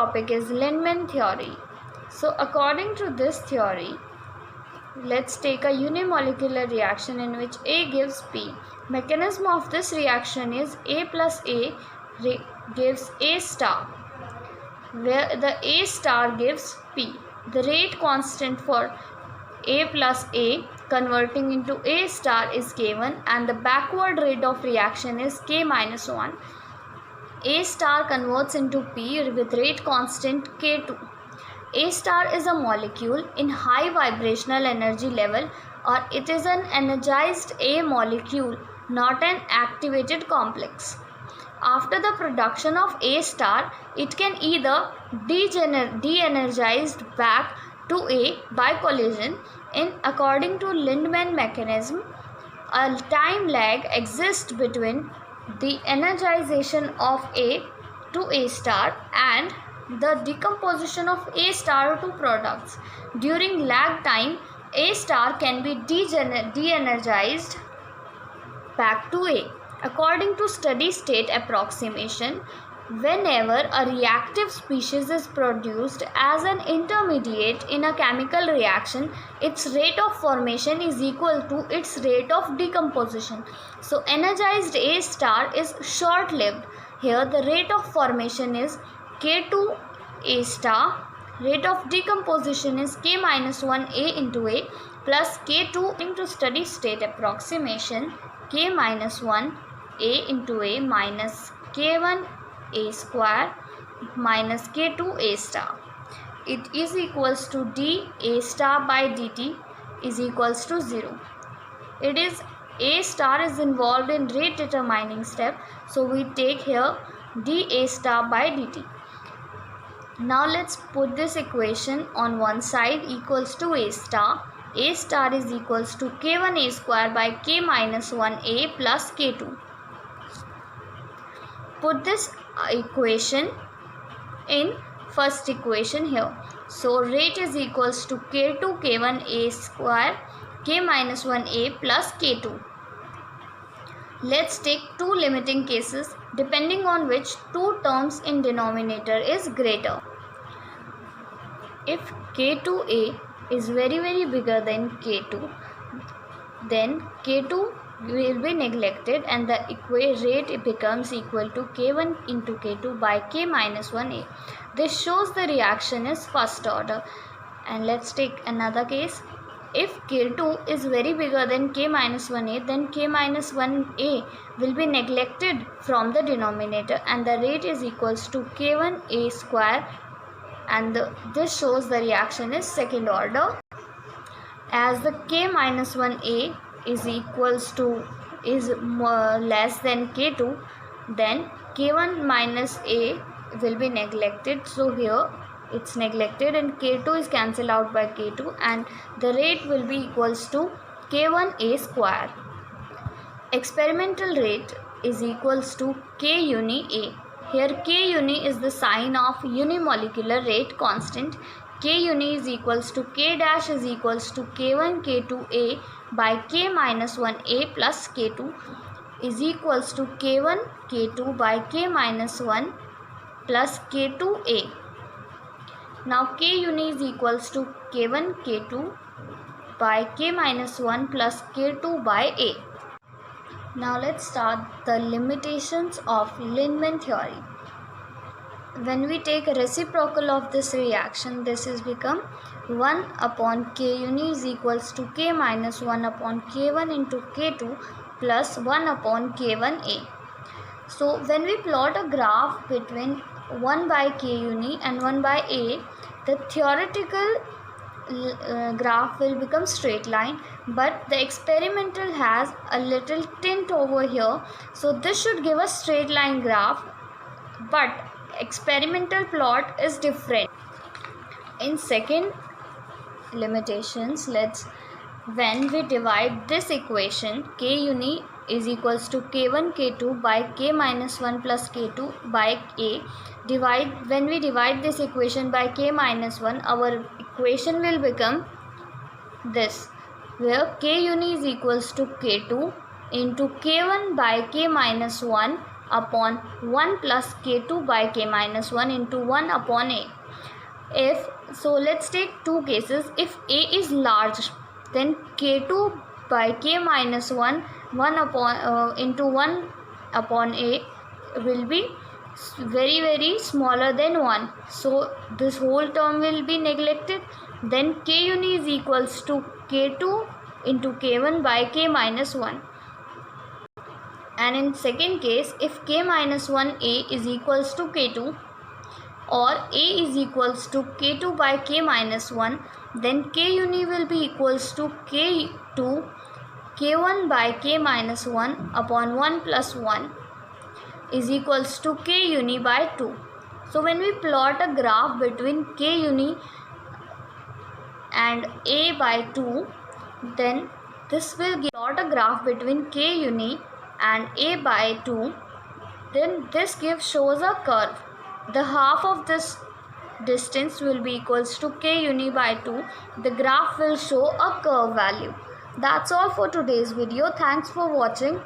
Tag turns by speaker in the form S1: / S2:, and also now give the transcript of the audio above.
S1: topic is Lindemann theory. So according to this theory, let's take a unimolecular reaction in which A gives P. Mechanism of this reaction is A plus A gives A star, where the A star gives P. The rate constant for A plus A converting into A star is K1 and the backward rate of reaction is K minus 1. A star converts into P with rate constant K2. A star is a molecule in high vibrational energy level, or it is an energized A molecule, not an activated complex. After the production of A star, it can either de-energized back to A by collision. According to Lindemann mechanism, a time lag exists between the energization of A to A star and the decomposition of A star to products. During lag time, A star can be de-energized back to A. According to steady state approximation, whenever a reactive species is produced as an intermediate in a chemical reaction, its rate of formation is equal to its rate of decomposition. So energized A star is short-lived. Here the rate of formation is K2 A star, rate of decomposition is K minus 1 A into A plus K2 into steady state approximation K minus 1 A into A minus K1 A square minus K2 A star. It is equals to d A star by dt is equals to 0. It is A star is involved in rate determining step, so we take here d A star by dt. Now let's put this equation on one side equals to A star. A star is equals to K1 A square by K minus 1 A plus K2. Put this equation in first equation here. So rate is equals to K2 K1 A square K minus 1 A plus K2. Let's take two limiting cases depending on which two terms in denominator is greater. If K2A is very bigger than K2, then K2 will be neglected and the rate becomes equal to K1 into K2 by K minus 1A. This shows the reaction is first order. And let's take another case. If K2 is very bigger than K minus 1A, then K minus 1A will be neglected from the denominator and the rate is equals to K1A square, and this shows the reaction is second order. As the K minus 1A is less than K2, then K1 minus A will be neglected. So here it's neglected and K2 is cancelled out by K2 and the rate will be equals to K1A square. Experimental rate is equals to K uni A. Here K uni is the sign of unimolecular rate constant. K uni is equals to K dash is equals to K1 K2A by K minus 1A plus K2 is equals to K1 K2 by K minus 1 plus K2A. Now K uni is equals to K1 K2 by K minus 1 plus K2 by A. Now let's start the limitations of Lindemann theory. When we take a reciprocal of this reaction, this is become 1 upon K uni is equals to K minus 1 upon K1 into K2 plus 1 upon K1A. So when we plot a graph between 1 by K uni and 1 by A, the theoretical graph will become straight line, but the experimental has a little tint over here, so this should give a straight line graph, but experimental plot is different. In second limitations, when we divide this equation, K uni is equals to K1 K2 by K minus 1 plus K2 by A. When we divide this equation by K minus 1, our equation will become this, where K uni is equals to K2 into K1 by K minus 1 upon 1 plus k2 by k minus 1 into 1 upon a. If so, let's take two cases. If a is large, then k2 by k minus 1 into 1 upon a will be very smaller than 1. So this whole term will be neglected. Then k uni is equals to k2 into k1 by k minus 1. And in second case, if k minus 1a is equals to k2 or a is equals to k2 by k minus 1, then k uni will be equals to k2 k1 by k minus 1 upon 1 plus 1 is equals to k uni by 2. So when we plot a graph between k uni and a by 2, then this will plot a graph between k uni and a by 2, then this shows a curve. The half of this distance will be equals to k uni by 2. The graph will show a curve value. That's all for today's video. Thanks for watching.